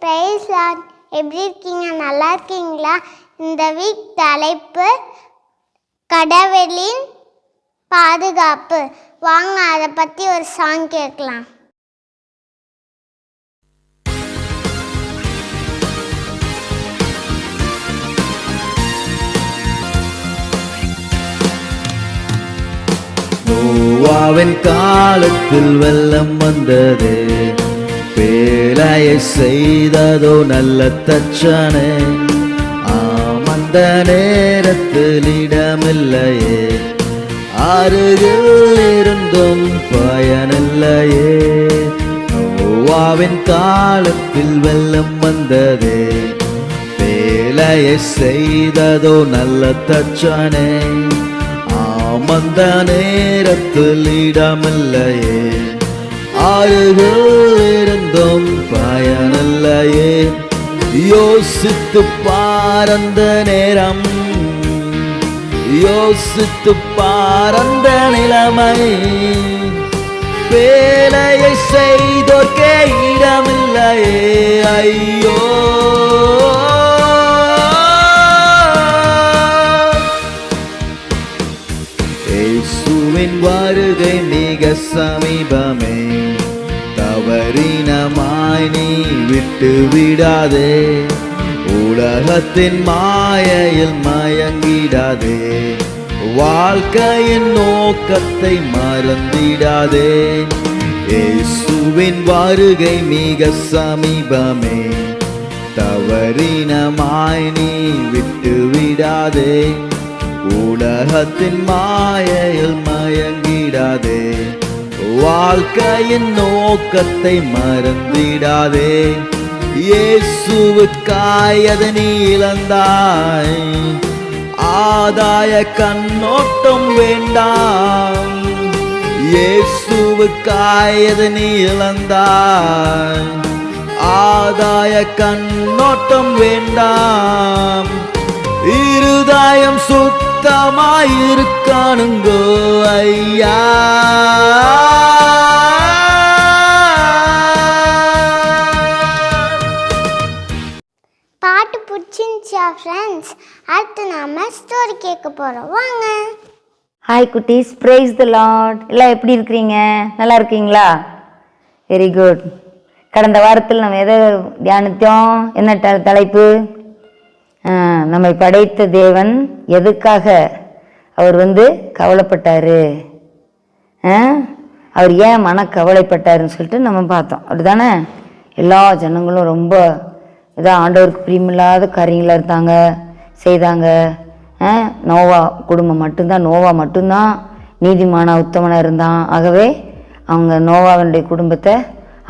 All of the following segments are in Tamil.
Price Lord. எப்படி இருக்கீங்க? நல்லா இருக்கீங்களா? இந்த வீக் தலைப்பு கடவுளின் பாதுகாப்பு. வாங்க அதை பற்றி ஒரு சாங் கேட்கலாம். நோவாவின் காலத்தில் வெள்ளம் வந்தது, பேழையை செய்ததோ நல்ல தச்சனே. அந்த நேரத்தில் இடமில்லையே, அருகில் இருந்தும் பயனில்லையே. நோவாவின் காலத்தில் வெள்ளம் வந்தது, பேழையை செய்ததோ நல்ல தச்சனே. அந்த நேரத்தில் இடமில்லையே, அருகில் இருந்தும் பயனில்லையே. யோசித்து பாரந்த நேரம், யோசித்து பாரந்த நிலைமை, வேலையை செய்தோர்க்கே இடமில்லையே. ஐயோ, இயேசுவின் வருகை மிக சமீபமே, தவறினமாய் நீ விட்டு விடாதே. உலகத்தின் மாயையில் மயங்கிடாதே, வாழ்க்கையின் நோக்கத்தை மறந்திடாதே. இயேசுவின் வருகை மிக சமீபமே, தவறினமாய் நீ விட்டு விடாதே. உலகத்தின் மாயையில் மயங்கிடாதே, வாழ்க்கையின் நோக்கத்தை மறந்திடாதே. இயேசுவுக்காய் அதை நீ இழந்தாய், ஆதாய கண்ணோட்டம் வேண்டாம். இயேசுவுக்காய் அதை நீ இழந்தாய், ஆதாய கண்ணோட்டம் வேண்டாம். இருதயம் சுத்தமாயிருக்கானுங்கோ ஐயா. பாட்டு பிடிச்சிருந்துச்சா ஃப்ரெண்ட்ஸ்? அடுத்து நாம ஸ்டோரி கேட்க போகிறோம். வாங்க. ஹாய் குட்டீஸ், பிரைஸ் தி லார்ட். எல்லாம் எப்படி இருக்கிறீங்க? நல்லா இருக்கீங்களா? Very good. கடந்த வாரத்தில் நம்ம எதை தியானித்தோம்? என்ன தலைப்பு? நம்மை படைத்த தேவன் எதுக்காக அவர் கவலைப்பட்டார், அவர் ஏன் கவலைப்பட்டாருன்னு சொல்லிட்டு நம்ம பார்த்தோம். அப்படிதானே? எல்லா ஜனங்களும் ரொம்ப இதாக ஆண்டவருக்கு பிரியமில்லாத காரியங்களாக இருந்தாங்க, செய்தாங்க. நோவா குடும்பம் மட்டும்தான், நோவா மட்டும்தான் நீதிமான உத்தமனாக இருந்தான். ஆகவே அவங்க நோவாவினுடைய குடும்பத்தை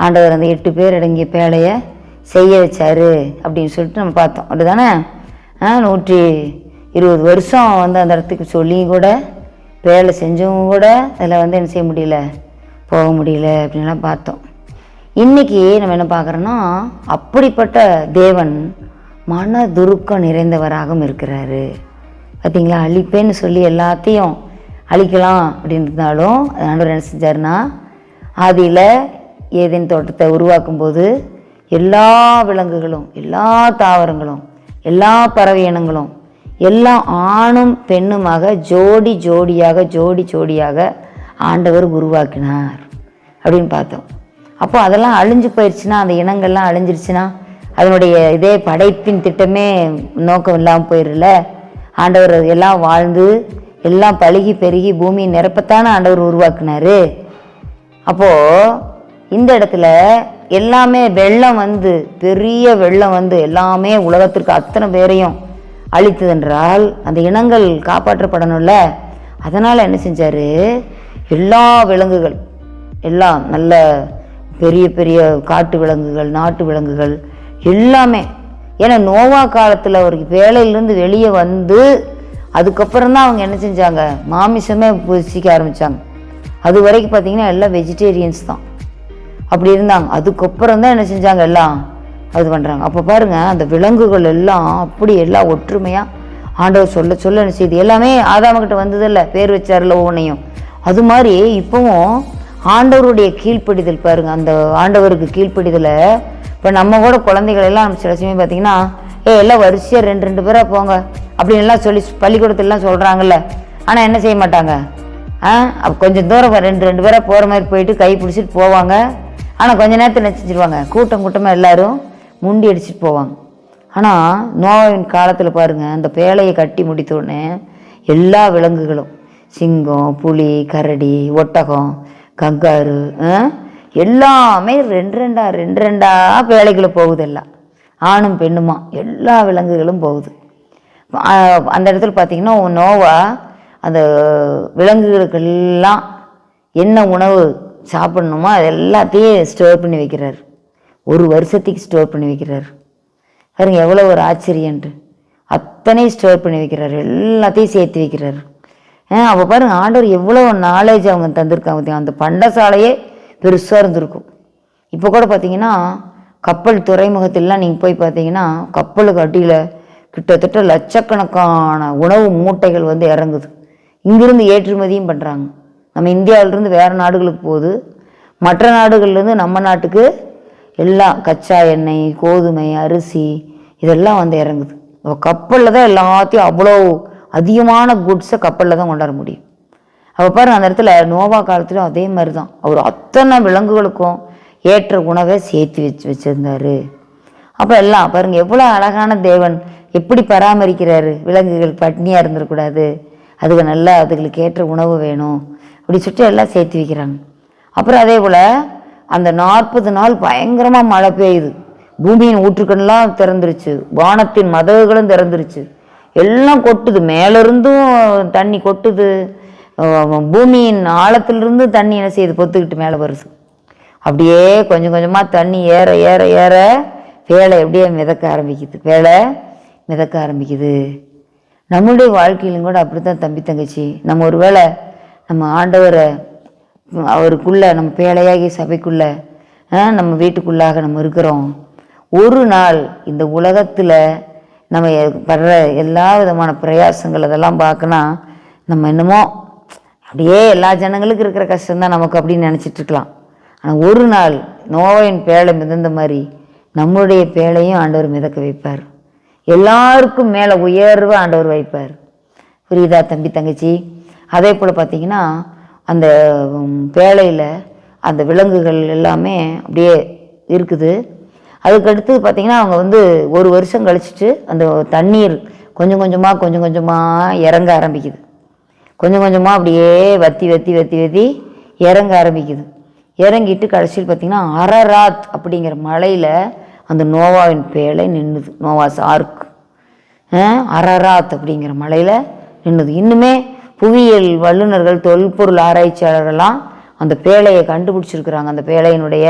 ஆண்டவர் அந்த 8 பேர் அடங்கிய பேழையை செய்ய வச்சாரு அப்படின்னு சொல்லிட்டு நம்ம பார்த்தோம். அப்படிதானே? 120 வருஷம் அந்த இடத்துக்கு சொல்லியும் கூட வேலை செஞ்சவங்க கூட அதில் என்ன செய்ய முடியல, போக முடியல அப்படின்லாம் பார்த்தோம். இன்றைக்கி நம்ம என்ன பார்க்குறோன்னா, அப்படிப்பட்ட தேவன் மன துருக்கம் நிறைந்தவராகவும் இருக்கிறாரு. பார்த்தீங்களா? அழிப்பேன்னு சொல்லி எல்லாத்தையும் அழிக்கலாம் அப்படின்னு இருந்தாலும் ஆண்டவர் என்ன செஞ்சாருன்னா, ஆதியில் ஏதேன் தோட்டத்தை உருவாக்கும்போது எல்லா விலங்குகளும், எல்லா தாவரங்களும், எல்லா பறவை இனங்களும் எல்லாம் ஆணும் பெண்ணுமாக ஜோடி ஜோடியாக ஆண்டவர் உருவாக்கினார் அப்படின்னு பார்த்தோம். அப்போ அதெல்லாம் அழிஞ்சு போயிடுச்சுன்னா, அந்த இனங்கள்லாம் அழிஞ்சிருச்சுன்னா அதனுடைய இதே படைப்பின் திட்டமே நோக்கம் இல்லாமல் போயிடல. ஆண்டவர் எல்லாம் வாழ்ந்து எல்லாம் பழுகி பெருகி பூமியை நிரப்பத்தானே ஆண்டவர் உருவாக்குனாரு. அப்போது இந்த இடத்துல எல்லாமே வெள்ளம் பெரிய வெள்ளம் எல்லாமே உலகத்திற்கு அத்தனை பேரையும் அழித்ததென்றால் அந்த இனங்கள் காப்பாற்றப்படணும்ல. அதனால் என்ன செஞ்சார்? எல்லா விலங்குகள், எல்லாம் நல்ல பெரிய பெரிய காட்டு விலங்குகள், நாட்டு விலங்குகள் எல்லாமே. ஏன்னா நோவா காலத்தில் ஒரு வேலையிலேருந்து வெளியே அதுக்கப்புறம் தான் அவங்க என்ன செஞ்சாங்க? மாமிசமே புசிக்க ஆரம்பித்தாங்க. அது வரைக்கும் பார்த்திங்கன்னா எல்லாம் வெஜிடேரியன்ஸ் தான், அப்படி இருந்தாங்க. அதுக்கப்புறம் தான் என்ன செஞ்சாங்க? எல்லாம் அது பண்ணுறாங்க. அப்போ பாருங்கள், அந்த விலங்குகள் எல்லாம் அப்படி எல்லாம் ஒற்றுமையாக ஆண்டவர் சொல்ல என்ன செய்யுது? எல்லாமே ஆதாமக்கிட்ட வந்ததில்ல, பேர் வச்சார்ல ஒவ்வொன்றையும். அது மாதிரி இப்போவும் ஆண்டவருடைய கீழ்ப்படிதல் பாருங்கள், அந்த ஆண்டவருக்கு கீழ்ப்படிதலை இப்போ நம்ம கூட குழந்தைகள் எல்லாம் நம்ம சில சமயம் பார்த்தீங்கன்னா எல்லாம் வரிசையாக 2 பேராக போங்க அப்படின்னு எல்லாம் சொல்லி பள்ளிக்கூடத்துலலாம் சொல்கிறாங்கல்ல. ஆனால் என்ன செய்ய மாட்டாங்க, கொஞ்சம் தூரம் 2 பேராக போகிற மாதிரி போயிட்டு கை பிடிச்சிட்டு போவாங்க. ஆனால் கொஞ்ச நேரத்தில் என்ன செஞ்சிருவாங்க, கூட்டமாக எல்லோரும் முண்டி அடிச்சுட்டு போவாங்க. ஆனால் நோவின் காலத்தில் பாருங்கள், அந்த பேழையை கட்டி முடித்தோடனே எல்லா விலங்குகளும் சிங்கம், புலி, கரடி, ஒட்டகம், கங்காரு எல்லாமே 2 பேழைகளை போகுது. எல்லாம் ஆணும் பெண்ணுமா எல்லா விலங்குகளும் போகுது. அந்த இடத்துல பார்த்திங்கன்னா நோவா அந்த விலங்குகளுக்கெல்லாம் என்ன உணவு சாப்பிட்ணுமோ அது எல்லாத்தையும் ஸ்டோர் பண்ணி வைக்கிறார். 1 வருஷத்துக்கு ஸ்டோர் பண்ணி வைக்கிறார். பாருங்க எவ்வளோ ஒரு ஆச்சரியன்ட்டு. அத்தனையும் ஸ்டோர் பண்ணி வைக்கிறார், எல்லாத்தையும் சேர்த்து வைக்கிறார். அப்போ பாருங்கள் ஆண்டவர் எவ்வளோ நாலேஜ் அவங்க தந்திருக்காங்க. அந்த பண்டசாலையே பெருசாக இருந்திருக்கும். இப்போ கூட பார்த்தீங்கன்னா கப்பல் துறைமுகத்திலாம் நீங்கள் போய் பார்த்தீங்கன்னா கப்பலுக்கு அடியில் கிட்டத்தட்ட லட்சக்கணக்கான உணவு மூட்டைகள் வந்து இறங்குது. இங்கிருந்து ஏற்றுமதியும் பண்ணுறாங்க. நம்ம இந்தியாவிலிருந்து வேறு நாடுகளுக்கு போகுது, மற்ற நாடுகள்லேருந்து நம்ம நாட்டுக்கு எல்லாம் கச்சா எண்ணெய், கோதுமை, அரிசி இதெல்லாம் வந்து இறங்குது. கப்பலில் தான் எல்லாத்தையும் அவ்வளோ அதிகமான குட்ஸை கப்பலில் தான் கொண்டாட முடியும். அப்போ பாருங்கள் அந்த இடத்துல நோவா காலத்துலையும் அதே மாதிரி தான் அவர் அத்தனை விலங்குகளுக்கும் ஏற்ற உணவை சேர்த்து வச்சுருந்தார். அப்போ எல்லாம் பாருங்கள் எவ்வளோ அழகான தேவன் எப்படி பராமரிக்கிறாரு. விலங்குகள் பட்னியாக இருந்துடக்கூடாது, அதுகளுக்கு ஏற்ற உணவு வேணும் அப்படி சொல்லிட்டு எல்லாம் சேர்த்து வைக்கிறாங்க. அப்புறம் அதே போல் அந்த 40 நாள் பயங்கரமாக மழை பெய்யுது. பூமியின் ஊற்றுக்கண்ணெலாம் திறந்துருச்சு, வானத்தின் மதகுகளும் திறந்துருச்சு, எல்லாம் கொட்டுது, மேலேருந்தும் தண்ணி கொட்டுது, பூமியின் ஆழத்திலிருந்து தண்ணி என்ன செய்யுது பொத்துக்கிட்டு மேலே வருது. அப்படியே கொஞ்சம் கொஞ்சமாக தண்ணி ஏற ஏற ஏற வேலை எப்படியே மிதக்க ஆரம்பிக்குது. நம்மளுடைய வாழ்க்கையிலும் கூட அப்படி தான் தம்பி தங்கச்சி. நம்ம ஒரு வேளை நம்ம ஆண்டவரை அவருக்குள்ளே நம்ம பேழையாகி சபைக்குள்ளே நம்ம வீட்டுக்குள்ளாக நம்ம இருக்கிறோம். ஒரு நாள் இந்த உலகத்தில் நம்ம படுற எல்லா விதமான பிரயாசங்கள் அதெல்லாம் பார்க்கனா நம்ம என்னமோ அப்படியே எல்லா ஜனங்களுக்கும் இருக்கிற கஷ்டம்தான் நமக்கு அப்படின்னு நினச்சிட்ருக்கலாம். ஆனால் ஒரு நாள் நோவின் பேழை மிதந்த மாதிரி நம்மளுடைய பேழையும் ஆண்டவர் மிதக்க வைப்பார். எல்லாருக்கும் மேலே உயர்வு ஆண்டவர் வைப்பார். புரியுதா தம்பி தங்கச்சி? அதே போல் பார்த்திங்கன்னா அந்த பேழையில் அந்த விலங்குகள் எல்லாமே அப்படியே இருக்குது. அதுக்கடுத்து பார்த்திங்கன்னா அவங்க வந்து 1 வருஷம் கழிச்சிட்டு அந்த தண்ணீர் கொஞ்சம் கொஞ்சமாக இறங்க ஆரம்பிக்குது. கொஞ்சம் கொஞ்சமாக அப்படியே வத்தி இறங்க ஆரம்பிக்குது. இறங்கிட்டு கடைசியில் பார்த்திங்கன்னா அரராத் அப்படிங்கிற மலையில் அந்த நோவாவின் பேழை நின்றுது. நோவாஸ் ஆர்க் அரராத் அப்படிங்கிற மலையில் நின்றுது. இன்னுமே புவியியல் வல்லுநர்கள், தொல்பொருள் ஆராய்ச்சியாளர்கள்லாம் அந்த பேழையை கண்டுபிடிச்சிருக்கிறாங்க. அந்த பேழையினுடைய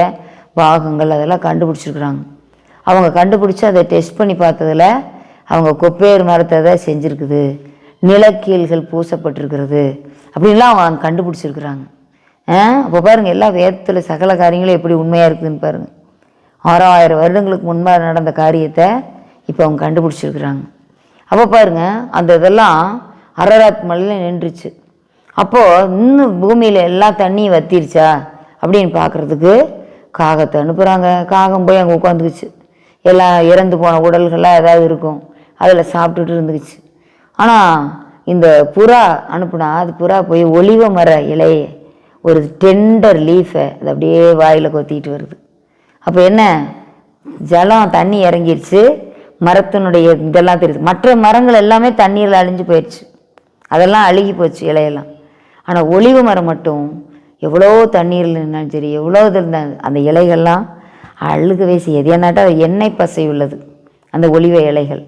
பாகங்கள் அதெல்லாம் கண்டுபிடிச்சிருக்கிறாங்க. அவங்க கண்டுபிடிச்சி அதை டெஸ்ட் பண்ணி பார்த்ததில் அவங்க கொப்பேறு மரத்தை தான் செஞ்சுருக்குது, நிலக்கீல்கள் பூசப்பட்டிருக்கிறது அப்படின்லாம் அவங்க கண்டுபிடிச்சிருக்கிறாங்க. அப்போ பாருங்கள் எல்லா வேதத்தில் சகல காரியங்களும் எப்படி உண்மையாக இருக்குதுன்னு பாருங்கள். 6000 வருடங்களுக்கு முன்பாக நடந்த காரியத்தை இப்போ அவங்க கண்டுபிடிச்சிருக்கிறாங்க. அப்போ பாருங்கள் அந்த இதெல்லாம் அரராத் மலையில் நின்றுச்சு. அப்போது இன்னும் பூமியில் எல்லாம் தண்ணியும் வத்திருச்சா அப்படின்னு பார்க்குறதுக்கு காகத்தை அனுப்புகிறாங்க. காகம் போய் அங்கே உட்காந்துக்குச்சு. எல்லாம் இறந்து போன உடல்கள்லாம் ஏதாவது இருக்கும், அதில் சாப்பிட்டுட்டு இருந்துக்குச்சு. ஆனால் இந்த புறா அனுப்புனா அது புறா போய் ஒலிவ மர இலையை ஒரு டெண்டர் லீஃபை அது அப்படியே வாயில் கொத்திக்கிட்டு வருது. அப்போ என்ன, ஜலம் தண்ணி இறங்கிருச்சு, மரத்தினுடைய இதெல்லாம் தெரியுது. மற்ற மரங்கள் எல்லாமே தண்ணீரில் அழிஞ்சு போயிடுச்சு, அதெல்லாம் அழுகி போச்சு இலையெல்லாம். ஆனால் ஒலிவ மரம் மட்டும் எவ்வளோ தண்ணீரில் இருந்தாலும் சரி, எவ்வளோ இது இருந்தால் அந்த இலைகள்லாம் அழுகவே செய்யாது. ஏன்னாட்டா எண்ணெய் பசை உள்ளது அந்த ஒலிவ இலைகள்.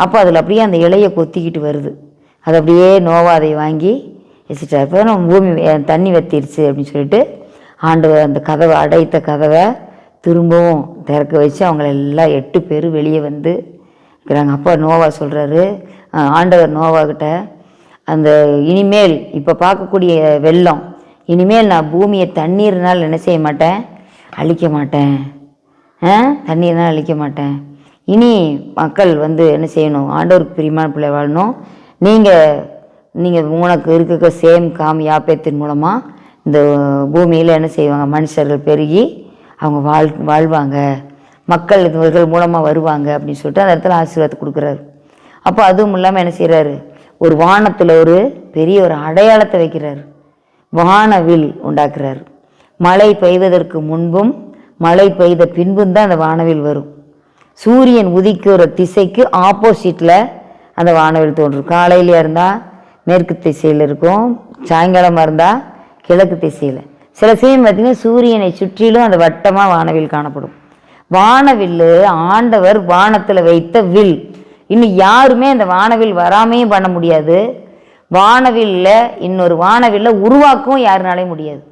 அப்போ அதில் அப்படியே அந்த இலையை கொத்திக்கிட்டு வருது. அது அப்படியே நோவா அதை வாங்கி வச்சுட்டார். இப்போ நம்ம பூமி தண்ணி வத்திருச்சு அப்படின்னு சொல்லிட்டு ஆண்டவர் அந்த கதவை, அடைத்த கதவை திரும்பவும் திறக்க வச்சு அவங்கள எல்லாம் 8 பேர் வெளியே வந்து இருக்கிறாங்க. அப்போ நோவா சொல்கிறாரு, ஆண்டவர் நோவாக்கிட்ட, அந்த இனிமேல் இப்போ பார்க்கக்கூடிய வெள்ளம், இனிமேல் நான் பூமியை தண்ணீர்னால் என்ன செய்ய மாட்டேன், அழிக்க மாட்டேன், தண்ணீர்னால் அழிக்க மாட்டேன். இனி மக்கள் வந்து என்ன செய்யணும், ஆண்டவருக்கு பிரியமான பிள்ளை வாழணும். நீங்கள் உனக்கு இருக்க சேம் காம் யாப்பேத்தின் மூலமாக இந்த பூமியில் என்ன செய்வாங்க, மனுஷர்கள் பெருகி அவங்க வாழ்வாங்க, மக்கள் இவர்கள் மூலமாக வருவாங்க அப்படின்னு சொல்லிட்டு அந்த இடத்துல ஆசீர்வாதத்தை கொடுக்குறாரு. அப்போ அதுவும் இல்லாமல் என்ன செய்கிறாரு, ஒரு வானத்தில் ஒரு பெரிய ஒரு அடையாளத்தை வைக்கிறாரு, வானவில் உண்டாக்குறாரு. மழை பெய்வதற்கு முன்பும் மழை பெய்த பின்பும் தான் அந்த வானவில் வரும். சூரியன் உதிக்கிற திசைக்கு ஆப்போசிட்டில் அந்த வானவில் தோன்றும். காலையில இருந்தால் மேற்கு திசையில் இருக்கும், சாயங்காலமாக இருந்தால் கிழக்கு திசையில். சில சமயம் பார்த்திங்கன்னா சூரியனை சுற்றிலும் அந்த வட்டமாக வானவில் காணப்படும். வானவில்லு ஆண்டவர் வானத்தில் வைத்த வில். இன்னும் யாருமே அந்த வானவில் வராமையும் பண்ண முடியாது. வானவில்ல இன்னொரு வானவில்ல உருவாக்கவும் யாருனாலையும் முடியாது.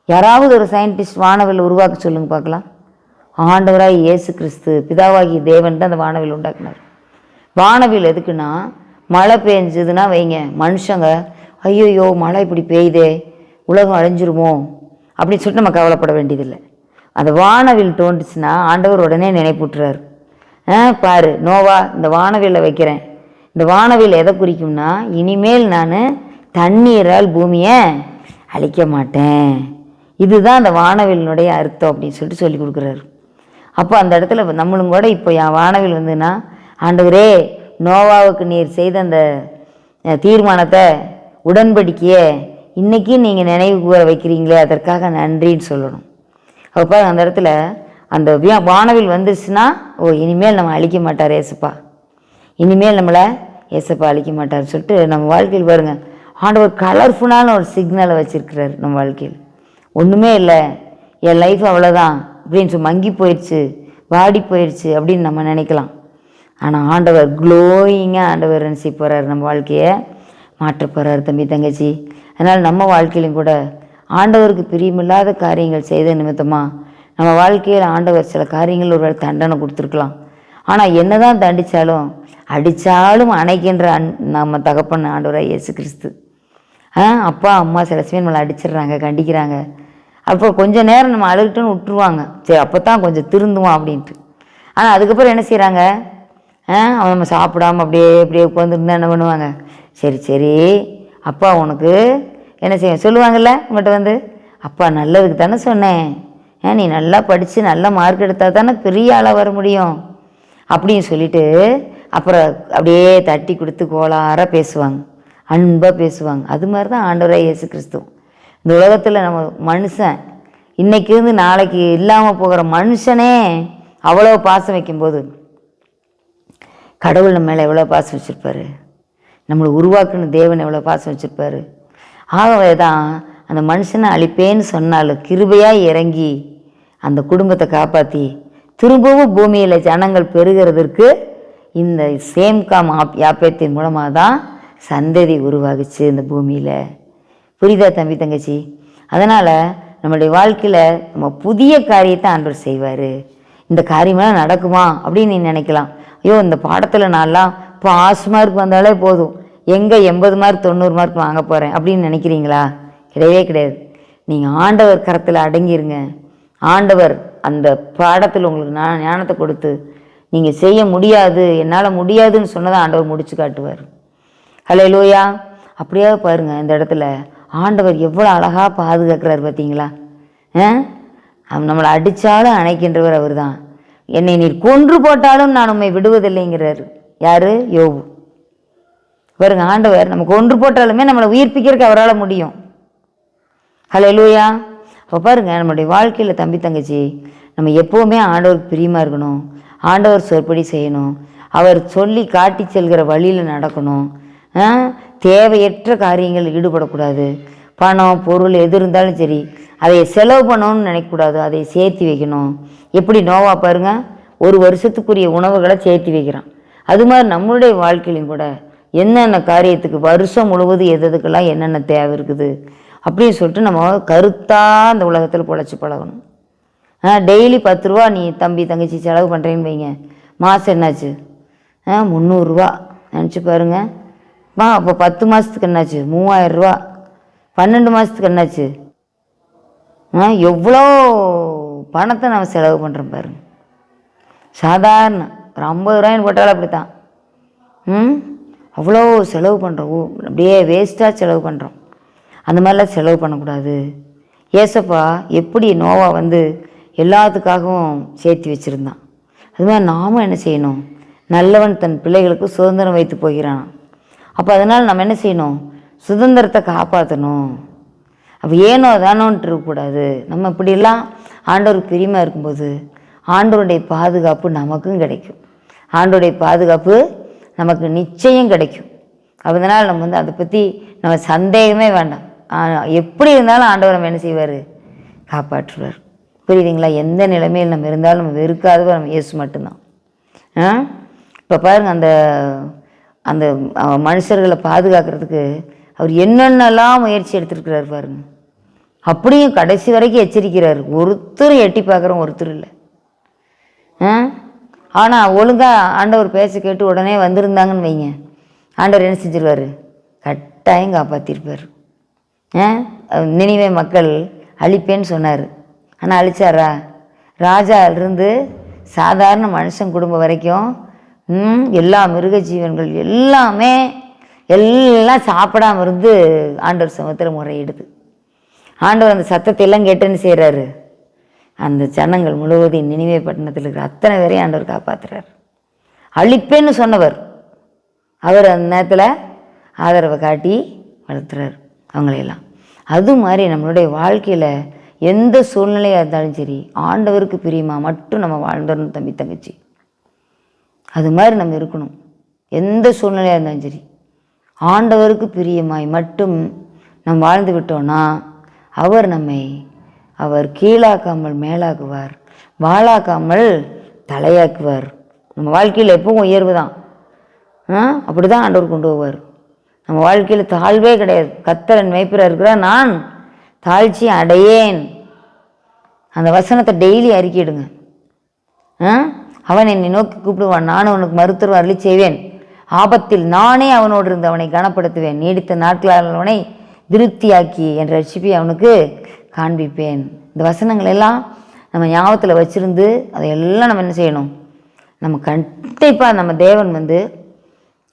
யாராவது ஒரு சயின்டிஸ்ட் வானவில் உருவாக்க சொல்லுங்க பார்க்கலாம். ஆண்டவராய் இயேசு கிறிஸ்து பிதாவாகி தேவன் தான் அந்த வானவில் உண்டாக்குனார். வானவில் எதுக்குன்னா, மழை பெஞ்சதுன்னா வைங்க, மனுஷங்க ஐயோ மழை இப்படி பெய்யுதே, உலகம் அழிஞ்சிருமோ அப்படின்னு சொல்லிட்டு நம்ம கவலைப்பட வேண்டியதில்லை. அந்த வானவில் தோன்றுச்சுன்னா ஆண்டவர் உடனே நினைப்புட்டுறாரு. பாரு நோவா, இந்த வானவில்லை வைக்கிறேன். இந்த வானவில் எதை குறிக்கும்னா, இனிமேல் நான் தண்ணீரால் பூமியை அழிக்க மாட்டேன். இதுதான் அந்த வானவிலினுடைய அர்த்தம் அப்படின்னு சொல்லிட்டு சொல்லி கொடுக்குறாரு. அப்போ அந்த இடத்துல நம்மளும் கூட இப்போ என் வானவில் வந்துன்னா, ஆண்டவரே நோவாவுக்கு நீர் செய்த அந்த தீர்மானத்தை உடன்படிக்கையை இன்றைக்கி நீங்கள் நினைவு கூற வைக்கிறீங்களே, அதற்காக நன்றின்னு சொல்லணும். அப்போ அந்த இடத்துல அந்த வானவில் வந்துருச்சுன்னா, ஓ இனிமேல் நம்ம அழிக்க மாட்டார் ஏசப்பா, இனிமேல் நம்மளை ஏசப்பா அழிக்க மாட்டார் சொல்லிட்டு நம்ம வாழ்க்கையில் பாருங்கள், ஆண்டவர் கலர்ஃபுல்லான ஒரு சிக்னலை வச்சுருக்கிறார் நம்ம வாழ்க்கையில். ஒன்றுமே இல்லை, என் லைஃப் அவ்வளோதான் அப்படின்னு சொல்லி மங்கி போயிடுச்சு, வாடி போயிடுச்சு அப்படின்னு நம்ம நினைக்கலாம். ஆனால் ஆண்டவர் க்ளோயிங்காக ஆண்டவர் நினச்சி போகிறார், நம்ம வாழ்க்கையை மாற்ற போகிறார் தம்பி தங்கச்சி. அதனால் நம்ம வாழ்க்கையிலும் கூட ஆண்டவருக்கு பிரியமில்லாத காரியங்கள் செய்த நிமித்தமாக நம்ம வாழ்க்கையில் ஆண்டவர் சில காரியங்கள் ஒரு வேளை தண்டனை கொடுத்துருக்கலாம். ஆனால் என்ன தான் தண்டித்தாலும் அடித்தாலும் அணைக்கின்ற நம்ம தகப்பன் ஆண்டவராக இயேசு கிறிஸ்து. அப்பா அம்மா சில சமயம் நம்மளை அடிச்சிடுறாங்க, கண்டிக்கிறாங்க. அப்போ கொஞ்சம் நேரம் நம்ம அழுகிட்டோன்னு விட்டுருவாங்க, சரி அப்போ தான் கொஞ்சம் திருந்துவான் அப்படின்ட்டு. ஆனால் அதுக்கப்புறம் என்ன செய்கிறாங்க, அவன் நம்ம சாப்பிடாமல் அப்படியே உட்காந்துருந்தா என்ன பண்ணுவாங்க, சரி சரி அப்பா உனக்கு என்ன செய்ய சொல்லுவாங்கள்ல, உங்கள்கிட்ட வந்து அப்பா நல்லதுக்கு தானே சொன்னேன், நீ நல்லா படித்து நல்ல மார்க் எடுத்தால் தானே பெரிய ஆளாக வர முடியும் அப்படின்னு சொல்லிட்டு அப்புறம் அப்படியே தட்டி கொடுத்து கோளாறாக பேசுவாங்க, அன்பாக பேசுவாங்க. அது மாதிரி தான் ஆண்டவராக இயேசு கிறிஸ்து. இந்த உலகத்தில் நம்ம மனுஷன் இன்றைக்கி இருந்து நாளைக்கு இல்லாமல் போகிற மனுஷனே அவ்வளோ பாசம் வைக்கும்போது கடவுள் நம்ம மேலே எவ்வளோ பாசம் வச்சுருப்பார், நம்மளை உருவாக்குன்னு தேவன் எவ்வளோ பாசம் வச்சுருப்பார். ஆகவே தான் அந்த மனுஷனை அழிப்பேன்னு சொன்னாலும் கிருபையாக இறங்கி அந்த குடும்பத்தை காப்பாற்றி திரும்பவும் பூமியில் ஜனங்கள் பெருகிறதற்கு இந்த சேம்காம் யாப்பேத்தின் மூலமாக தான் சந்ததி உருவாகுச்சு இந்த பூமியில். புரியுதா தம்பி தங்கச்சி? அதனால் நம்மளுடைய வாழ்க்கையில் நம்ம புதிய காரியத்தை ஆண்டவர் செய்வார். இந்த காரியமெல்லாம் நடக்குமா அப்படின்னு நீ நினைக்கலாம். ஐயோ இந்த பாடத்தில் நான்லாம் இப்போ 8 மார்க் வந்தாலே போதும், எங்கே 80 மார்க் 90 மார்க் வாங்க போகிறேன் அப்படின்னு நினைக்கிறீங்களா? கிடையவே கிடையாது. நீங்கள் ஆண்டவர் கரத்தில் அடங்கிருங்க. ஆண்டவர் அந்த பாடத்தில் உங்களுக்கு ஞானத்தை கொடுத்து நீங்கள் செய்ய முடியாது, என்னால் முடியாதுன்னு சொன்னதை ஆண்டவர் முடிச்சு காட்டுவார். ஹல்லேலூயா. அப்படியே பாருங்கள், இந்த இடத்துல ஆண்டவர் எவ்வளோ அழகாக பாதுகாக்கிறார் பார்த்தீங்களா? நம்மளை அடித்தாலும் அணைக்கின்றவர் அவர் தான். என்னை நீர் கொன்று போட்டாலும் நான் உண்மை விடுவதில்லைங்கிறார். யார்? யோபு. பாருங்க, ஆண்டவர் நம்ம கொன்று போட்டாலுமே நம்மளை உயிர்ப்பிக்கிறதுக்கு அவரால் முடியும். ஹல்லேலூயா. அப்போ பாருங்கள், நம்மளுடைய வாழ்க்கையில் தம்பி தங்கச்சி நம்ம எப்போவுமே ஆண்டவருக்கு பிரியமாக இருக்கணும், ஆண்டவர் சொற்படி செய்யணும், அவர் சொல்லி காட்டி செல்கிற வழியில் நடக்கணும். தேவையற்ற காரியங்கள் ஈடுபடக்கூடாது. பணம் பொருள் எது இருந்தாலும் சரி அதை செலவு பண்ணணும்னு நினைக்கக்கூடாது, அதை சேர்த்து வைக்கணும். எப்படி நோவா பாருங்க, 1 வருஷத்துக்குரிய உணவுகளை சேர்த்து வைக்கிறான். அது மாதிரி நம்மளுடைய வாழ்க்கையிலும் கூட என்னென்ன காரியத்துக்கு வருஷம் முழுவதும் எதுக்கெல்லாம் என்னென்ன தேவை இருக்குது அப்படின்னு சொல்லிட்டு நம்ம கருத்தாக அந்த உலகத்தில் பொழைச்சி பழகணும். டெய்லி 10 ரூபா நீ தம்பி தங்கச்சி செலவு பண்ணுறேன்னு வைங்க, மாதம் என்னாச்சு 300 ரூபா நினச்சி பாருங்க. அப்போ 10 மாதத்துக்கு என்னாச்சு 3000 ரூபா, 12 மாதத்துக்கு என்னாச்சு எவ்வளோ பணத்தை நம்ம செலவு பண்ணுறோம் பாருங்க. சாதாரண ஒரு 50 ரூபாய்ன்னு போட்டாலும் அப்படி தான். அவ்வளோ செலவு பண்ணுறோம், அப்படியே வேஸ்ட்டாக செலவு பண்ணுறோம். அந்த மாதிரிலாம் செலவு பண்ணக்கூடாது. ஏசப்பா எப்படி நோவா வந்து எல்லாத்துக்காகவும் சேர்த்து வச்சுருந்தான். அது மாதிரி நாமும் என்ன செய்யணும்? நல்லவன் தன் பிள்ளைகளுக்கு சுதந்திரம் வைத்து போகிறான். அப்போ அதனால் நம்ம என்ன செய்யணும்? சுதந்திரத்தை காப்பாற்றணும். அப்போ ஏனோ தானோன்ட்டு இருக்கக்கூடாது. நம்ம இப்படியெல்லாம் ஆண்டவருக்கு பிரியமாக இருக்கும்போது ஆண்டவருடைய பாதுகாப்பு நமக்கும் கிடைக்கும். ஆண்டவருடைய பாதுகாப்பு நமக்கு நிச்சயம் கிடைக்கும். அதனால் நம்ம அதை பற்றி நம்ம சந்தேகமே வேண்டாம். எப்படி இருந்தாலும் ஆண்டவர் நம்ம என்ன செய்வார்? காப்பாற்றுவார். புரியுதுங்களா? எந்த நிலைமையில் நம்ம இருந்தாலும் நம்ம வெறுக்காதவர் நம்ம இயேசு மட்டும்தான். இப்போ பாருங்கள், அந்த அந்த மனுஷர்களை பாதுகாக்கிறதுக்கு அவர் என்னென்னலாம் முயற்சி எடுத்துருக்கிறார் பாருங்க. அப்படியும் கடைசி வரைக்கும் எச்சரிக்கிறார். ஒருத்தரும் எட்டி பார்க்குறோம் ஒருத்தர் இல்லை. ஆனால் ஒழுங்காக ஆண்டவர் பேச கேட்டு உடனே வந்திருந்தாங்கன்னு வைங்க, ஆண்டவர் என்ன செஞ்சிருவார்? கட்டாயம் காப்பாற்றிருப்பார். நினிவே மக்கள் அழிப்பேன்னு சொன்னார். ஆனால் அழிச்சாரா? ராஜாவிலிருந்து சாதாரண மனுஷன் குடும்பம் வரைக்கும் எல்லா மிருக ஜீவன்கள் எல்லாம் சாப்பிடாமல் இருந்து ஆண்டவர் சமத்தில் முறையிடுது. ஆண்டவர் அந்த சத்தத்தை எல்லாம் கேட்டுன்னு செய்கிறாரு. அந்த ஜனங்கள் முழுவதும் நினிவே பட்டணத்தில் இருக்கிற அத்தனை பேரையும் ஆண்டவர் காப்பாற்றுறார். அழிப்பேன்னு சொன்னவர் அவர் அந்த நேரத்தில் ஆதரவை காட்டி வளர்த்துறார் அவங்களையெல்லாம். அது மாதிரி நம்மளுடைய வாழ்க்கையில் எந்த சூழ்நிலையாக இருந்தாலும் சரி, ஆண்டவருக்கு பிரியமாக மட்டும் நம்ம வாழ்ந்துடணும் தம்பி தங்கச்சி. அது மாதிரி நம்ம இருக்கணும். எந்த சூழ்நிலையாக இருந்தாலும் சரி, ஆண்டவருக்கு பிரியமாய் மட்டும் நம்ம வாழ்ந்து விட்டோன்னா அவர் கீழாக்காமல் மேலாக்குவார், வாழாக்காமல் தலையாக்குவார். நம்ம வாழ்க்கையில் எப்பவும் உயர்வு தான். அப்படி தான் ஆண்டவர் கொண்டு போவார். நம்ம வாழ்க்கையில் தாழ்வே கிடையாது. கர்த்தர் மேய்ப்பராக இருக்கிறார், நான் தாழ்ச்சி அடையேன். அந்த வசனத்தை டெய்லி அறிக்கையிடுங்க. அவன் என்னை நோக்கி கூப்பிடுவான், நானும் அவனுக்கு மருத்துவ அருளி செய்வேன். ஆபத்தில் நானே அவனோடு இருந்து அவனை கனப்படுத்துவேன். நீடித்த நாட்களால் அவனை திருப்தியாக்கி என் ரட்சிப்பை அவனுக்கு காண்பிப்பேன். இந்த வசனங்கள் எல்லாம் நம்ம ஞாபகத்தில் வச்சுருந்து அதையெல்லாம் நம்ம என்ன செய்யணும்? நம்ம கண்டிப்பாக நம்ம தேவன்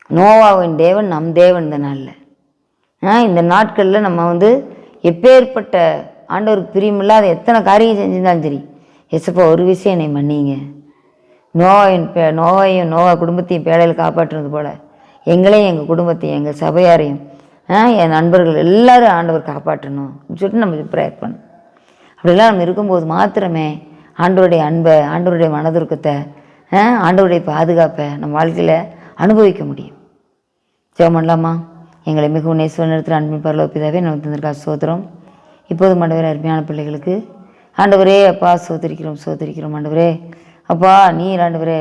நோவாவின் தேவன் நம் தேவன். இந்த நாளில் இந்த நாட்களில் நம்ம எப்பேற்பட்ட ஆண்டவருக்கு பிரியமில்லாத எத்தனை காரியம் செஞ்சிருந்தாலும் சரி, எசப்பா ஒரு விஷயம் என்னை மன்னிங்க. நோவாவையும் நோவா குடும்பத்தையும் பேழையில் காப்பாற்றுறது போல் எங்களையும் எங்கள் குடும்பத்தையும் எங்கள் சபையாரையும் என் நண்பர்கள் எல்லோரும் ஆண்டவர் காப்பாற்றணும் அப்படின்னு சொல்லிட்டு நம்ம ப்ரேயர் பண்ணணும். அப்படிலாம் நம்ம இருக்கும்போது மாத்திரமே ஆண்டவருடைய அன்பை, ஆண்டவருடைய மனதுருக்கத்தை, ஆண்டவருடைய பாதுகாப்பை நம்ம வாழ்க்கையில் அனுபவிக்க முடியும். ஜெபம் பண்ணலாமா? எங்களை மிகவும் நேசுவ நிறுத்துகிற அன்பின் பரலோக பிதாவே, நம்ம தந்திருக்கா சோத்திரம். இப்போது ஆண்டவரே, அருமையான பிள்ளைகளுக்கு ஆண்டவரே அப்பா சோதரிக்கிறோம் ஆண்டவரே. அப்பா நீர் ஆண்டவரே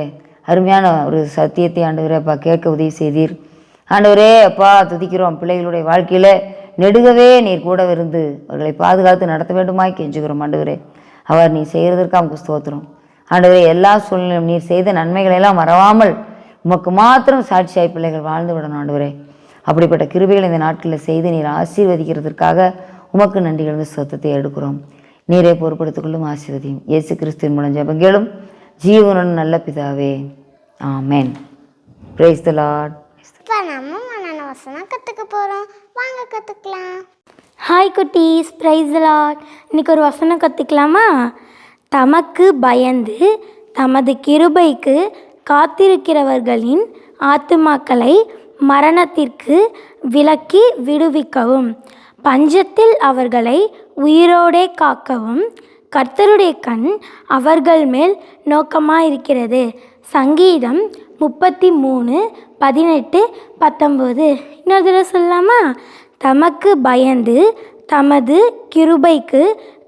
அருமையான ஒரு சத்தியத்தை ஆண்டவரே அப்பா கேட்க உதவி செய்தீர் ஆண்டவரே. அப்பா துதிக்கிறோம். பிள்ளைகளுடைய வாழ்க்கையில் நெடுகவே நீர் கூட இருந்து அவர்களை பாதுகாத்து நடத்த வேண்டுமாய் கெஞ்சுக்கிறோம் ஆண்டவரே. அவர் நீ செய்கிறதற்கு அவங்களுக்கு ஸ்தோத்திரம் ஆண்டவரே. எல்லா சூழ்நிலையும் நீர் செய்த நன்மைகளெல்லாம் மறவாமல் உமக்கு மாத்திரம் சாட்சியாய் பிள்ளைகள் வாழ்ந்து விடணும் ஆண்டவரே. அப்படிப்பட்ட கிருபைகளை இந்த நாட்களில் செய்து நீர் ஆசீர்வதிக்கிறதுக்காக உமக்கு நன்றிகள் ஸ்தோத்திரத்தை எடுக்கிறோம். நீரை பொறுப்படுத்திக் கொள்ளும், ஆசீர்வதியும். இயேசு கிறிஸ்துவின் மூலம் ஜெபங்களும் ஜீவனுடன் நல்ல பிதாவே, ஆமென். Praise the Lord. இப்போ நம்ம மனன வசனம் கற்றுக்க போகிறோம், வாங்க கற்றுக்கலாம். ஹாய் குட்டீஸ், பிரைஸ் தி லார்ட். இன்றைக்கி ஒரு வசனம் கற்றுக்கலாமா? தமக்கு பயந்து தமது கிருபைக்கு காத்திருக்கிறவர்களின் ஆத்துமாக்களை மரணத்திற்கு விலக்கி விடுவிக்கவும், பஞ்சத்தில் அவர்களை உயிரோடே காக்கவும் கர்த்தருடைய கண் அவர்கள் மேல் நோக்கமாயிருக்கிறது. சங்கீதம் 33:18-19. இன்னொரு தடவை சொல்லலாமா? தமக்கு பயந்து தமது கிருபைக்கு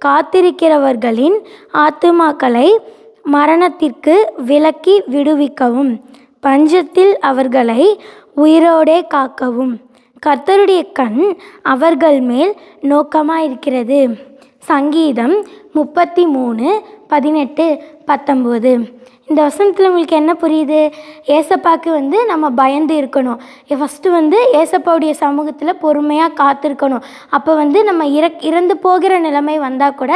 காத்திருக்கிறவர்களின் ஆத்துமாக்களை மரணத்திற்கு விலக்கி விடுவிக்கவும், பஞ்சத்தில் அவர்களை உயிரோடே காக்கவும் கர்த்தருடைய கண் அவர்கள் மேல் நோக்கமாயிருக்கிறது. சங்கீதம் 33:18-19. இந்த வசனத்தில் உங்களுக்கு என்ன புரியுது? ஏசப்பாவுக்கு நம்ம பயந்து இருக்கணும். ஃபஸ்ட்டு ஏசப்பாவுடைய சமூகத்தில் பொறுமையாக காத்திருக்கணும். அப்போ நம்ம இறந்து போகிற நிலைமை வந்தால் கூட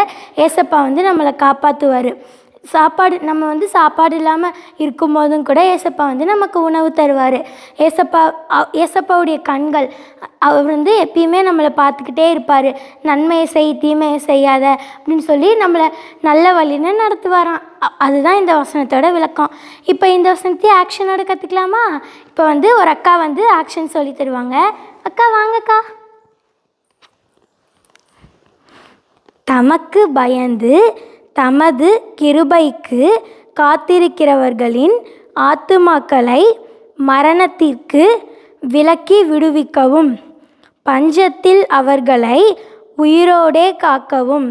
ஏசப்பா நம்மளை காப்பாற்றுவார். நம்ம வந்து சாப்பாடு இல்லாமல் இருக்கும்போதும் கூட ஏசப்பா வந்து நமக்கு உணவு தருவார். ஏசப்பாவுடைய கண்கள், அவர் வந்து எப்பயுமே நம்மளை பார்த்துக்கிட்டே இருப்பார். நன்மையை செய், தீமையை செய்யாத அப்படின்னு சொல்லி நம்மளை நல்ல வழின்னு நடத்துவாராம். அதுதான் இந்த வசனத்தோட விளக்கம். இப்போ இந்த வசனத்தையும் ஆக்ஷனோட கற்றுக்கலாமா? இப்போ வந்து ஒரு அக்கா வந்து ஆக்ஷன் சொல்லி தருவாங்க. அக்கா வாங்கக்கா. தமக்கு பயந்து தமது கிருபைக்கு காத்திருக்கிறவர்களின் ஆத்துமாக்களை மரணத்திற்கு விலக்கி விடுவிக்கவும், பஞ்சத்தில் அவர்களை உயிரோடே காக்கவும்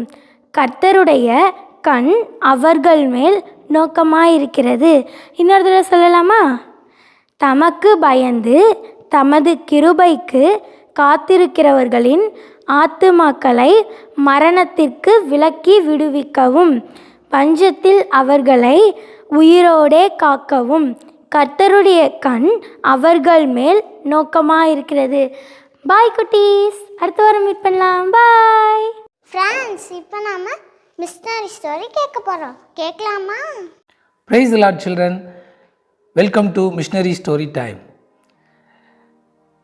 கர்த்தருடைய கண் அவர்கள் மேல் நோக்கமாயிருக்கிறது. இன்னொரு தடவை சொல்லலாமா? தமக்கு பயந்து தமது கிருபைக்கு காத்திருக்கிறவர்களின் ஆத்துமாக்களை மரணத்திற்கு விலக்கி விடுவிக்கவும், பஞ்சத்தில் அவர்களை உயிரோடே காக்கவும் கர்த்தருடைய கண் அவர்கள் மேல் இருக்கிறது. பாய் குட்டீஸ், அடுத்த வாரம் மீட் பண்ணலாம். Bye friends. இப்போ நாம மிஷனரி ஸ்டோரி கேட்க போகிறோம். கேட்கலாமா? Praise the Lord children. Welcome to Missionary Story Time.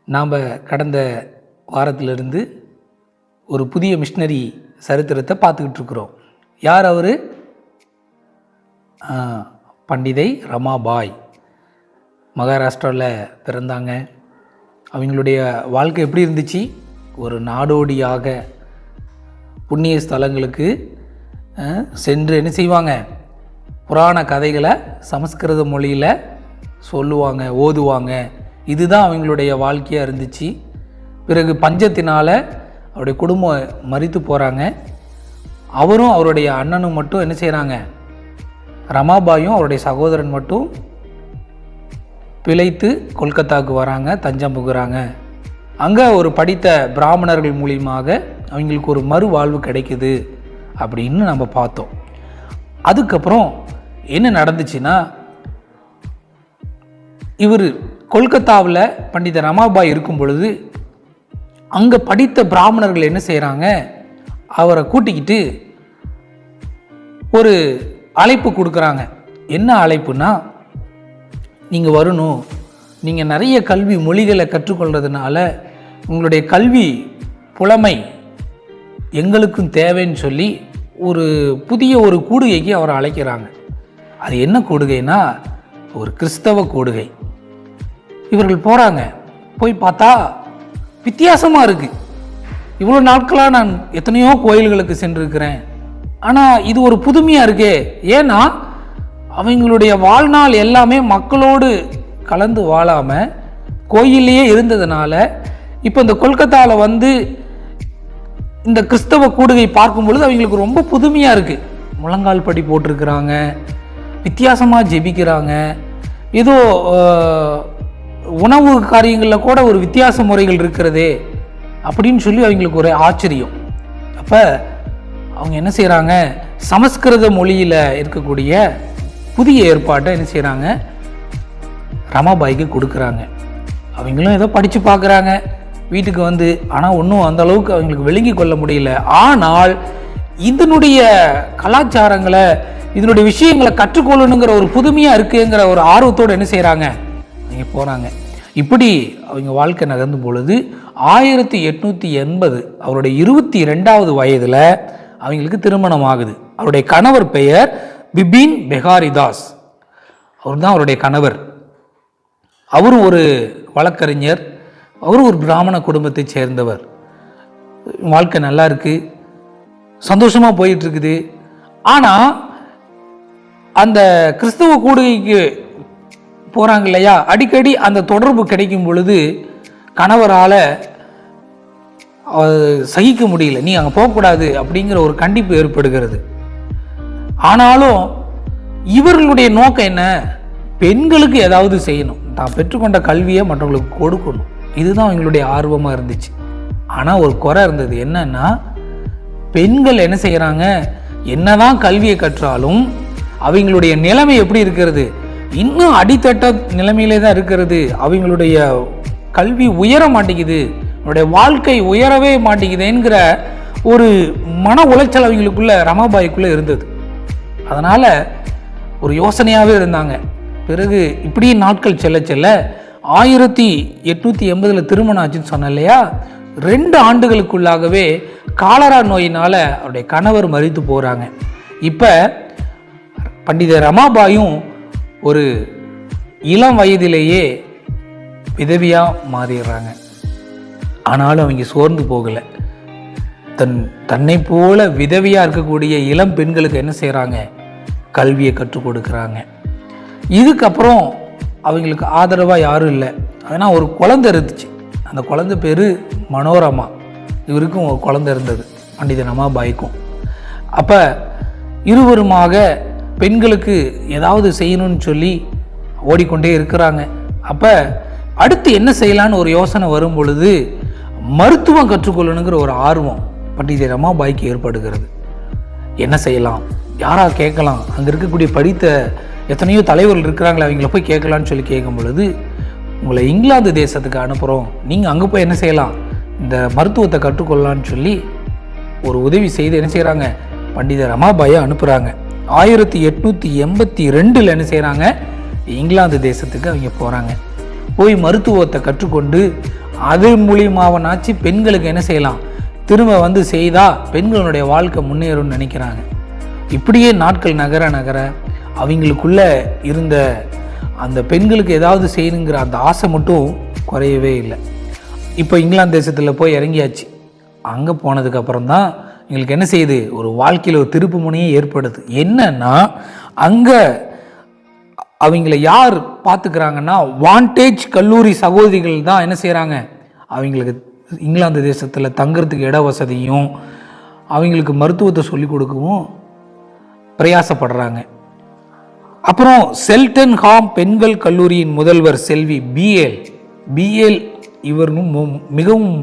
நாம் கடந்த வாரத்திலிருந்து ஒரு புதிய மிஷனரி சரித்திரத்தை பார்த்துக்கிட்டு இருக்கிறோம். யார் அவர்? பண்டிதை ரமாபாய். மகாராஷ்டிராவில் பிறந்தாங்க. அவங்களுடைய வாழ்க்கை எப்படி இருந்துச்சு? ஒரு நாடோடியாக புண்ணிய ஸ்தலங்களுக்கு சென்று என்ன செய்வாங்க? புராண கதைகளை சமஸ்கிருத மொழியில் சொல்லுவாங்க, ஓதுவாங்க. இதுதான் அவங்களுடைய வாழ்க்கையாக இருந்துச்சு. பிறகு பஞ்சத்தினால் அவருடைய குடும்பம் மரித்து போகிறாங்க. அவரும் அவருடைய அண்ணனும் மட்டும் என்ன செய்கிறாங்க? ரமாபாயும் அவருடைய சகோதரன் மட்டும் பிழைத்து கொல்கத்தாவுக்கு வராங்க, தஞ்சம் புகுறாங்க. அங்கே ஒரு படித்த பிராமணர்கள் மூலியமாக அவங்களுக்கு ஒரு மறு வாழ்வு கிடைக்குது அப்படின்னு நம்ம பார்த்தோம். அதுக்கப்புறம் என்ன நடந்துச்சுன்னா, இவர் கொல்கத்தாவில் பண்டித ரமாபாய் இருக்கும் பொழுது அங்கே படித்த பிராமணர்கள் என்ன செய்கிறாங்க? அவரை கூட்டிக்கிட்டு ஒரு அழைப்பு கொடுக்குறாங்க. என்ன அழைப்புனா, நீங்கள் வரணும், நீங்கள் நிறைய கல்வி மொழிகளை கற்றுக்கொள்கிறதுனால உங்களுடைய கல்வி புலமை எங்களுக்கும் தேவைன்னு சொல்லி ஒரு புதிய ஒரு கூடுகைக்கு அவரை அழைக்கிறாங்க. அது என்ன கூடுகைனா, ஒரு கிறிஸ்தவ கூடுகை. இவர்கள் போகிறாங்க. போய் பார்த்தா வித்தியாசமாக இருக்குது. இவ்வளோ நாட்களாக நான் எத்தனையோ கோயில்களுக்கு சென்றிருக்கிறேன், ஆனால் இது ஒரு புதுமையாக இருக்கே. ஏன்னா அவங்களுடைய வாழ்நாள் எல்லாமே மக்களோடு கலந்து வாழாமல் கோயிலையே இருந்ததுனால இப்போ இந்த கொல்கத்தாவில் வந்து இந்த கிறிஸ்தவ கூடுகை பார்க்கும் பொழுது அவங்களுக்கு ரொம்ப புதுமையாக இருக்குது. முழங்கால் படி போட்டிருக்கிறாங்க, வித்தியாசமாக ஜெபிக்கிறாங்க, ஏதோ உணவு காரியங்களில் கூட ஒரு வித்தியாச முறைகள் இருக்கிறதே அப்படின்னு சொல்லி அவங்களுக்கு ஒரு ஆச்சரியம். அப்போ அவங்க என்ன செய்கிறாங்க? சமஸ்கிருத மொழியில் இருக்கக்கூடிய புதிய ஏற்பாட்டை என்ன செய்கிறாங்க? ரமாபாய்க்கு கொடுக்குறாங்க. அவங்களும் ஏதோ படித்து பார்க்குறாங்க வீட்டுக்கு வந்து. ஆனால் ஒன்றும் அந்த அளவுக்கு அவங்களுக்கு விளங்கி கொள்ள முடியல. ஆனால் இதனுடைய கலாச்சாரங்களை, இதனுடைய விஷயங்களை கற்றுக்கொள்ளணுங்கிற ஒரு புதுமையாக இருக்குங்கிற ஒரு ஆர்வத்தோடு என்ன செய்கிறாங்க? அவங்க போகிறாங்க. இப்படி அவங்க வாழ்க்கை நகர்ந்தும் பொழுது 1880 அவருடைய 22வது வயதில் அவங்களுக்கு திருமணம் ஆகுது. அவருடைய கணவர் பெயர் பிபின் பெஹாரிதாஸ். அவர் தான் அவருடைய கணவர். அவரும் ஒரு வழக்கறிஞர், அவரும் ஒரு பிராமண குடும்பத்தை சேர்ந்தவர். வாழ்க்கை நல்லா இருக்குது, சந்தோஷமாக போயிட்டுருக்குது. ஆனால் அந்த கிறிஸ்தவ கூடுகைக்கு போகிறாங்க இல்லையா, அடிக்கடி அந்த தொடர்பு கிடைக்கும் பொழுது கணவரால் சகிக்க முடியல. நீ அங்கே போகக்கூடாது அப்படிங்கிற ஒரு கண்டிப்பு ஏற்படுகிறது. ஆனாலும் இவர்களுடைய நோக்கம் என்ன? பெண்களுக்கு ஏதாவது செய்யணும், தான் பெற்றுக்கொண்ட கல்வியை மற்றவங்களுக்கு கொடுக்கணும். இதுதான் அவங்களுடைய ஆர்வமாக இருந்துச்சு. ஆனால் ஒரு குறை இருந்தது. என்னன்னா, பெண்கள் என்ன செய்கிறாங்க? என்னதான் கல்வியை கற்றாலும் அவங்களுடைய நிலைமை எப்படி இருக்கிறது? இன்னும் அடித்தட்ட நிலைமையிலே தான் இருக்கிறது. அவங்களுடைய கல்வி உயர மாட்டேங்குது, அவங்களுடைய வாழ்க்கை உயரவே மாட்டேங்குது என்கிற ஒரு மன உளைச்சல் அவங்களுக்குள்ள, ரமாபாய்க்குள்ளே இருந்தது. அதனால் ஒரு யோசனையாகவே இருந்தாங்க. பிறகு இப்படி நாட்கள் செல்ல செல்ல 1880 திருமணம் ஆச்சுன்னு சொன்னேன் இல்லையா, 2 ஆண்டுகளுக்குள்ளாகவே காலரா நோயினால் அவருடைய கணவர் மரித்து போகிறாங்க. இப்போ பண்டித ரமாபாயும் ஒரு இளம் வயதிலேயே விதவியாக மாறிடுறாங்க. ஆனாலும் அவங்க சோர்ந்து போகலை. தன்னை போல விதவியாக இருக்கக்கூடிய இளம் பெண்களுக்கு என்ன செய்கிறாங்க, கல்வியை கற்றுக் கொடுக்குறாங்க. இதுக்கப்புறம் அவங்களுக்கு ஆதரவாக யாரும் இல்லை. அதனால் ஒரு குழந்தை இருந்துச்சு. அந்த குழந்தை பேர் மனோரமா. இவருக்கும் ஒரு குழந்தை இருந்தது, பண்டித ரமாபாய்க்கும். அப்போ இருவருமாக பெண்களுக்கு ஏதாவது செய்யணும்னு சொல்லி ஓடிக்கொண்டே இருக்கிறாங்க. அப்போ அடுத்து என்ன செய்யலான்னு ஒரு யோசனை வரும் பொழுது மருத்துவம் கற்றுக்கொள்ளணுங்கிற ஒரு ஆர்வம் பண்டித ரமாபாய்க்கு ஏற்படுகிறது. என்ன செய்யலாம், யாரா கேட்கலாம், அங்கே இருக்கக்கூடிய படித்த எத்தனையோ தலைவர்கள் இருக்கிறாங்களே, அவங்கள போய் கேட்கலான்னு சொல்லி கேட்கும் பொழுது, உங்களை இங்கிலாந்து தேசத்துக்கு அனுப்புகிறோம், நீங்கள் அங்கே போய் என்ன செய்யலாம், இந்த மருத்துவத்தை கற்றுக்கொள்ளலான்னு சொல்லி ஒரு உதவி செய்து என்ன செய்கிறாங்க, பண்டித ரமாபாயை அனுப்புகிறாங்க. 1882 என்ன செய்கிறாங்க, இங்கிலாந்து தேசத்துக்கு அவங்க போகிறாங்க. போய் மருத்துவத்தை கற்றுக்கொண்டு அது மூலியமாவனாச்சு பெண்களுக்கு என்ன செய்யலாம், திரும்ப வந்து செய்தால் பெண்களுடைய வாழ்க்கை முன்னேறும்னு நினைக்கிறாங்க. இப்படியே நாட்கள் நகர நகர அவங்களுக்குள்ள இருந்த அந்த பெண்களுக்கு ஏதாவது செய்யணுங்கிற அந்த ஆசை மட்டும் குறையவே இல்லை. இப்போ இங்கிலாந்து தேசத்தில் போய் இறங்கியாச்சு. அங்கே போனதுக்கப்புறம் தான் எங்களுக்கு என்ன செய்யுது, ஒரு வாழ்க்கையில் ஒரு திருப்பு முனையே ஏற்படுது. என்னன்னா, அங்கே அவங்கள யார் பார்த்துக்கிறாங்கன்னா, வாண்டேஜ் கல்லூரி சகோதரிகள் தான் என்ன செய்கிறாங்க, அவங்களுக்கு இங்கிலாந்து தேசத்தில் தங்குறதுக்கு இட வசதியும் அவங்களுக்கு மருத்துவத்தை சொல்லிக் கொடுக்கவும் பிரயாசப்படுறாங்க. அப்புறம் செல்டன் ஹாம் பெண்கள் கல்லூரியின் முதல்வர் செல்வி பிஎல் இவர் மிகவும்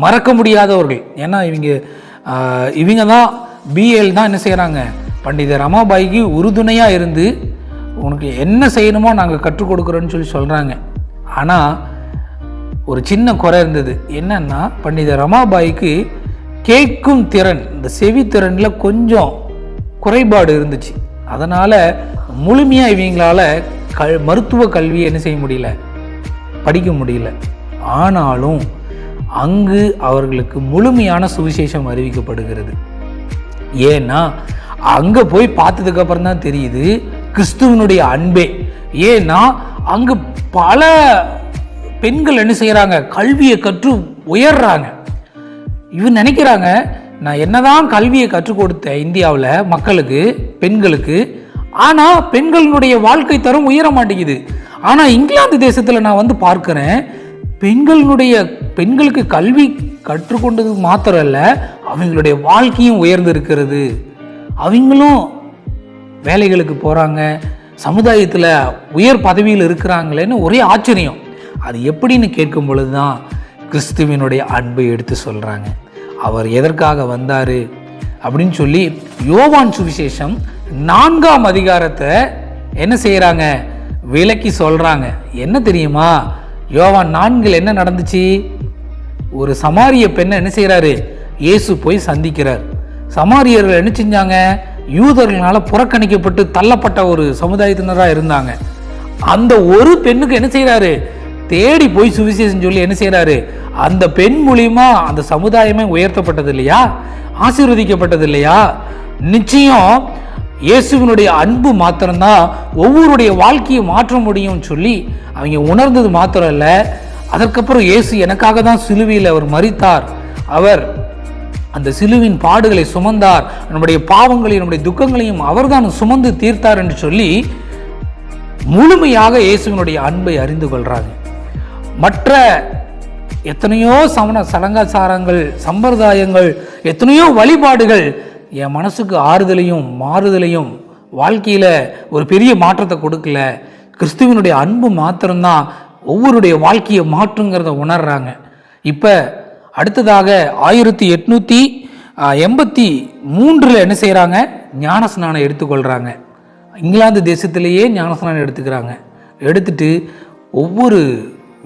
மறக்க முடியாதவர்கள். ஏன்னா இவங்க தான் பிஎல் தான் என்ன செய்கிறாங்க, பண்டித ரமாபாய்க்கு உறுதுணையாக இருந்து உனக்கு என்ன செய்யணுமோ நாங்கள் கற்றுக் கொடுக்குறோன்னு சொல்லி சொல்கிறாங்க. ஆனால் ஒரு சின்ன குறை இருந்தது. என்னன்னா, பண்டித ரமாபாய்க்கு கேட்கும் திறன், இந்த செவித்திறனில் கொஞ்சம் குறைபாடு இருந்துச்சு. அதனால் முழுமையாக இவங்களால மருத்துவ கல்வியை என்ன செய்ய முடியல, படிக்க முடியல. ஆனாலும் அங்கு அவர்களுக்கு முழுமையான சுவிசேஷம் அறிவிக்கப்படுகிறது. ஏன்னா அங்கே போய் பார்த்ததுக்கு அப்புறம் தான் தெரியுது கிறிஸ்துவனுடைய அன்பே. ஏன்னா அங்கு பல பெண்கள் என்ன செய்கிறாங்க, கல்வியை கற்று உயர்றாங்க. இவன் நினைக்கிறாங்க, நான் என்னதான் கல்வியை கற்றுக் கொடுத்தேன் இந்தியாவில் மக்களுக்கு, பெண்களுக்கு, ஆனால் பெண்களுடைய வாழ்க்கை தரம் உயர மாட்டேங்குது. ஆனால் இங்கிலாந்து தேசத்தில் நான் வந்து பார்க்குறேன், பெண்களுக்கு கல்வி கற்றுக்கொண்டது மாத்திரம் இல்லை, அவங்களுடைய வாழ்க்கையும் உயர்ந்து இருக்கிறது. அவங்களும் வேலைகளுக்கு போகிறாங்க, சமுதாயத்தில் உயர் பதவியில் இருக்கிறாங்களேன்னு ஒரே ஆச்சரியம். அது எப்படின்னு கேட்கும் பொழுது தான் கிறிஸ்துவினுடைய அன்பை எடுத்து சொல்கிறாங்க. அவர் எதற்காக வந்தார் அப்படின்னு சொல்லி யோவான் சுவிசேஷம் 4ஆம் அதிகாரத்தை என்ன செய்கிறாங்க, விளக்கி சொல்கிறாங்க. என்ன தெரியுமா, யோவான் 4 என்ன நடந்துச்சு, ஒரு சமாரிய பெண்ணை என்ன செய்கிறாரு, இயேசு போய் சந்திக்கிறார். சமாரியர்கள் என்ன செஞ்சாங்க, யூதர்களால் புறக்கணிக்கப்பட்டு தள்ளப்பட்ட ஒரு சமுதாயத்தினராக இருந்தாங்க. அந்த ஒரு பெண்ணுக்கு என்ன செய்கிறாரு, தேடி போய் சுவிசேஷம் சொல்லி என்ன செய்கிறாரு, அந்த பெண் மூலியமா அந்த சமுதாயமே உயர்த்தப்பட்டது இல்லையா, ஆசீர்வதிக்கப்பட்டது இல்லையா. நிச்சயம் இயேசுவினுடைய அன்பு மாத்திரம்தான் ஒவ்வொருடைய வாழ்க்கையை மாற்ற முடியும்னு சொல்லி அவங்க உணர்ந்தது மாத்திரம் இல்லை. அதற்கப்புறம் இயேசு எனக்காக தான் சிலுவையில் அவர் மரித்தார், அவர் அந்த சிலுவின் பாடுகளை சுமந்தார், நம்முடைய பாவங்களையும் நம்முடைய துக்கங்களையும் அவர்தான் சுமந்து தீர்த்தார் என்று சொல்லி முழுமையாக இயேசுவினுடைய அன்பை அறிந்து கொள்றாங்க. மற்ற எத்தனையோ சடங்காச்சாரங்கள், சம்பிரதாயங்கள், எத்தனையோ வழிபாடுகள் என் மனசுக்கு ஆறுதலையும் மாறுதலையும் வாழ்க்கையில் ஒரு பெரிய மாற்றத்தை கொடுக்கல. கிறிஸ்துவனுடைய அன்பு மாத்திரம்தான் ஒவ்வொருடைய வாழ்க்கையை மாற்றுங்கிறத உணர்றாங்க. இப்போ அடுத்ததாக 1883 என்ன செய்கிறாங்க, ஞானஸ்நானம் எடுத்துக்கொள்கிறாங்க. இங்கிலாந்து தேசத்திலேயே ஞானஸ்நானம் எடுத்துக்கிறாங்க. எடுத்துட்டு ஒவ்வொரு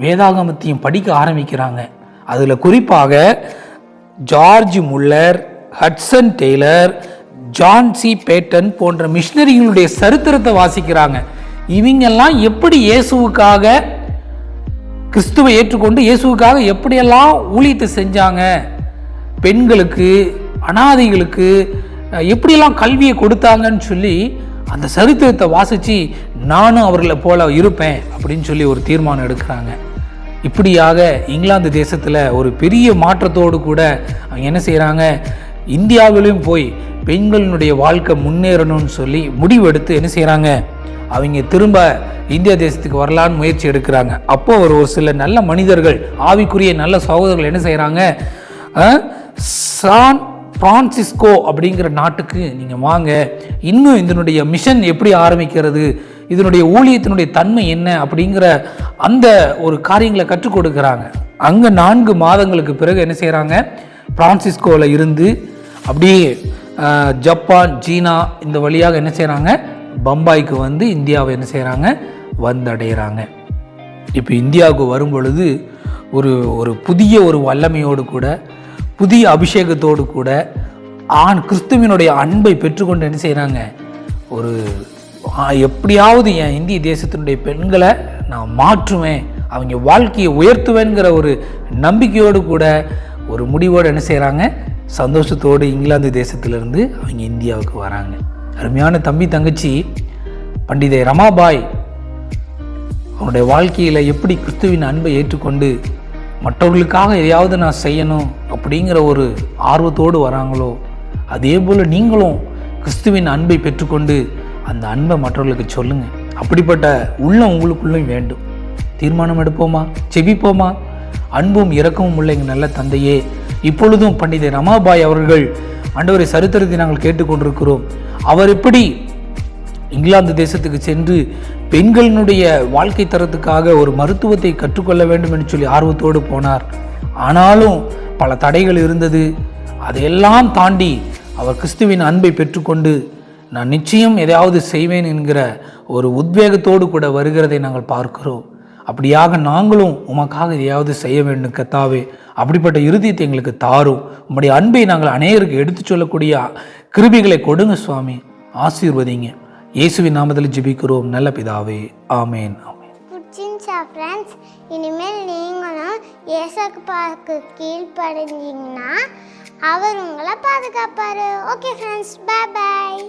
வேதாகமத்தையும் படிக்க ஆரம்பிக்கிறாங்க. அதில் குறிப்பாக George Muller, Hudson Taylor, John C Paton போன்ற மிஷினரிகளுடைய சரித்திரத்தை வாசிக்கிறாங்க. இவங்கெல்லாம் எப்படி இயேசுவுக்காக கிறிஸ்துவை ஏற்றுக்கொண்டு இயேசுவுக்காக எப்படியெல்லாம் ஊழியத்தை செஞ்சாங்க, பெண்களுக்கு அனாதைகளுக்கு எப்படியெல்லாம் கல்வியை கொடுத்தாங்கன்னு சொல்லி அந்த சரித்திரத்தை வாசித்து நானும் அவர்களை போல இருப்பேன் அப்படின்னு சொல்லி ஒரு தீர்மானம் எடுக்கிறாங்க. இப்படியாக இங்கிலாந்து தேசத்தில் ஒரு பெரிய மாற்றத்தோடு கூட அவங்க என்ன செய்கிறாங்க, இந்தியாவிலையும் போய் பெண்களினுடைய வாழ்க்கை முன்னேறணும்னு சொல்லி முடிவெடுத்து என்ன செய்கிறாங்க, அவங்க திரும்ப இந்தியா தேசத்துக்கு வரலான்னு முயற்சி எடுக்கிறாங்க. அப்போ ஒரு சில நல்ல மனிதர்கள், ஆவிக்குரிய நல்ல சகோதரர்கள் என்ன செய்கிறாங்க, சான் பிரான்சிஸ்கோ அப்படிங்கிற நாட்டுக்கு நீங்கள் வாங்க, இன்னும் இதனுடைய மிஷன் எப்படி ஆரம்பிக்கிறது, இதனுடைய ஊழியத்தினுடைய தன்மை என்ன அப்படிங்கிற அந்த ஒரு காரியங்களை கற்றுக் கொடுக்குறாங்க. அங்கே 4 மாதங்களுக்கு பிறகு என்ன செய்கிறாங்க, பிரான்சிஸ்கோவில் இருந்து அப்படியே ஜப்பான், சீனா இந்த வழியாக என்ன செய்கிறாங்க, பம்பாய்க்கு வந்து இந்தியாவை என்ன செய்கிறாங்க, வந்தடைகிறாங்க. இப்போ இந்தியாவுக்கு வரும் பொழுது ஒரு புதிய ஒரு வல்லமையோடு கூட, புதிய அபிஷேகத்தோடு கூட கிறிஸ்துவினுடைய அன்பை பெற்றுக்கொண்டு என்ன செய்கிறாங்க, ஒரு எப்படியாவது என் இந்திய தேசத்தினுடைய பெண்களை நான் மாற்றுவேன், அவங்க வாழ்க்கையை உயர்த்துவேங்கிற ஒரு நம்பிக்கையோடு கூட ஒரு முடிவோடு என்ன செய்கிறாங்க, சந்தோஷத்தோடு இங்கிலாந்து தேசத்திலிருந்து அவங்க இந்தியாவுக்கு வராங்க. அருமையான தம்பி தங்கச்சி, பண்டிதை ரமாபாய் அவனுடைய வாழ்க்கையில் எப்படி கிறிஸ்துவின் அன்பை ஏற்றுக்கொண்டு மற்றவர்களுக்காக எதையாவது நான் செய்யணும் அப்படிங்கிற ஒரு ஆர்வத்தோடு வராங்களோ, அதே போல் நீங்களும் கிறிஸ்துவின் அன்பை பெற்றுக்கொண்டு அந்த அன்பை மற்றவர்களுக்கு சொல்லுங்கள். அப்படிப்பட்ட உள்ளம் உங்களுக்குள்ளும் வேண்டும். தீர்மானம் எடுப்போமா, செபிப்போமா. அன்பும் இரக்கமும் உள்ள எங்கள் நல்ல தந்தையே, இப்பொழுதும் பண்டிதை ரமாபாய் அவர்கள் ஆண்டவரை சரித்திரத்தை நாங்கள் கேட்டுக்கொண்டிருக்கிறோம். அவர் எப்படி இங்கிலாந்து தேசத்துக்கு சென்று பெண்களினுடைய வாழ்க்கை தரத்துக்காக ஒரு மருத்துவத்தை கற்றுக்கொள்ள வேண்டும் என்று சொல்லி ஆர்வத்தோடு போனார். ஆனாலும் பல தடைகள் இருந்தது. அதையெல்லாம் தாண்டி அவர் கிறிஸ்துவின் அன்பை பெற்றுக்கொண்டு நான் நிச்சயம் எதையாவது செய்வேன் என்கிற ஒரு உத்வேகத்தோடு கூட வருகிறதை நாங்கள் பார்க்கிறோம். அப்படியாக நாங்களும் உமக்காக எதையாவது செய்ய வேண்டும் கர்த்தாவே. அப்படிப்பட்ட இருதயத்தை எங்களுக்கு தாரும். உம்முடைய அன்பை நாங்கள் அநேகருக்கு எடுத்து சொல்லக்கூடிய கிருபைகளை கொடுங்க சுவாமி. ஆசீர்வதிங்க. இயேசுவின் நாமத்தில் ஜெபிக்கிறோம் நல்ல பிதாவே, ஆமேன். பிடிச்சிருந்துச்சா ஃப்ரெண்ட்ஸ்? இனிமேல் நீங்களும் ஏசப்பாவுக்கு கீழ்ப்படிஞ்சிங்கன்னா அவர் உங்களை பாதுகாப்பார். ஓகே ஃப்ரெண்ட்ஸ், பாய் பாய்.